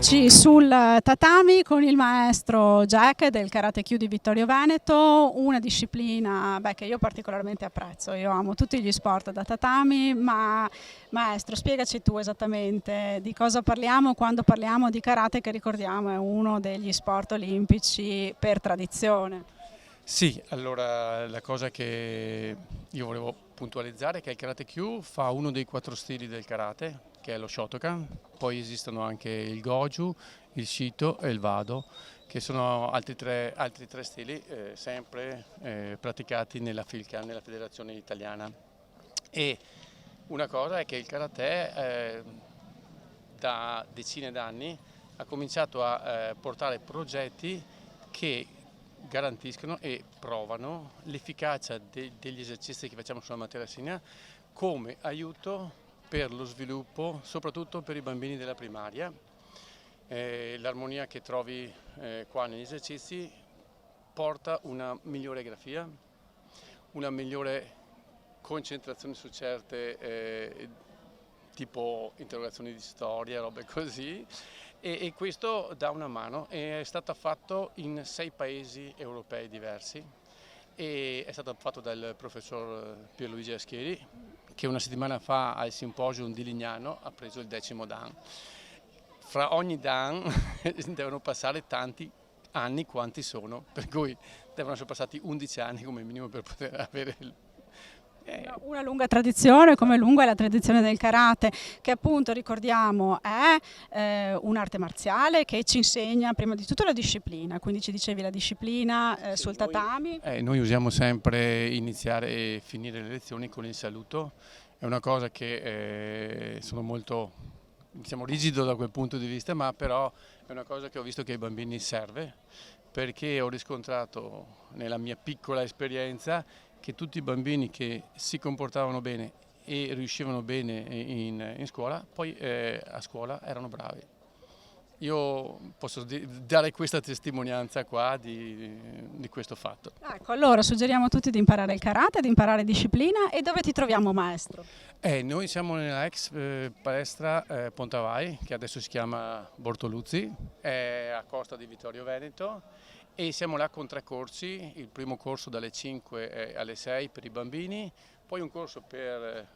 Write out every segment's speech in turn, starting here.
Eccoci sul tatami con il maestro Jack del Karate Kyu di Vittorio Veneto, una disciplina che io particolarmente apprezzo. Io amo tutti gli sport da tatami, ma maestro, spiegaci tu esattamente di cosa parliamo quando parliamo di karate, che ricordiamo è uno degli sport olimpici per tradizione. Sì, allora la cosa che io volevo puntualizzare è che il Karate Kyu fa uno dei 4 stili del karate, che è lo Shotokan, poi esistono anche il Goju, il Shito e il Wado, che sono altri tre stili sempre praticati nella FILCA, nella Federazione Italiana. E una cosa è che il karate da decine d'anni ha cominciato a portare progetti che garantiscono e provano l'efficacia degli esercizi che facciamo sulla materia segna come aiuto per lo sviluppo, soprattutto per i bambini della primaria. L'armonia che trovi qua negli esercizi porta una migliore grafia, una migliore concentrazione su certe tipo interrogazioni di storia, robe così, e questo dà una mano. È stato fatto in 6 paesi europei diversi e è stato fatto dal professor Pierluigi Aschieri, che una settimana fa al Symposium di Lignano ha preso il 10° Dan. Fra ogni Dan devono passare tanti anni quanti sono, per cui devono essere passati 11 anni come minimo per poter avere il... Una lunga tradizione, come lunga è la tradizione del karate, che appunto ricordiamo è un'arte marziale che ci insegna prima di tutto la disciplina, quindi ci dicevi la disciplina sul tatami. Noi usiamo sempre iniziare e finire le lezioni con il saluto, è una cosa che sono molto, diciamo, rigido da quel punto di vista, ma però è una cosa che ho visto che ai bambini serve, perché ho riscontrato nella mia piccola esperienza che tutti i bambini che si comportavano bene e riuscivano bene in scuola, poi a scuola erano bravi. Io posso dare questa testimonianza qua di questo fatto. Ecco, allora suggeriamo a tutti di imparare il karate, di imparare disciplina. E dove ti troviamo, maestro? Noi siamo nella ex palestra Pontavai, che adesso si chiama Bortoluzzi, è a costa di Vittorio Veneto, e siamo là con 3 corsi, il primo corso dalle 5 alle 6 per i bambini, poi un corso per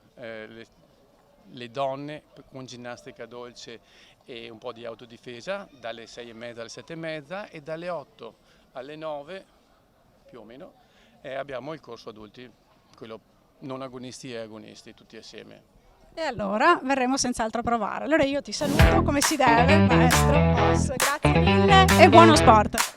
le donne con ginnastica dolce e un po' di autodifesa dalle 6:30 alle 7:30, e dalle 8 alle 9 più o meno abbiamo il corso adulti, quello non agonisti e agonisti tutti assieme. E allora verremo senz'altro a provare. Allora io ti saluto come si deve, maestro Oss. Grazie mille e buono sport!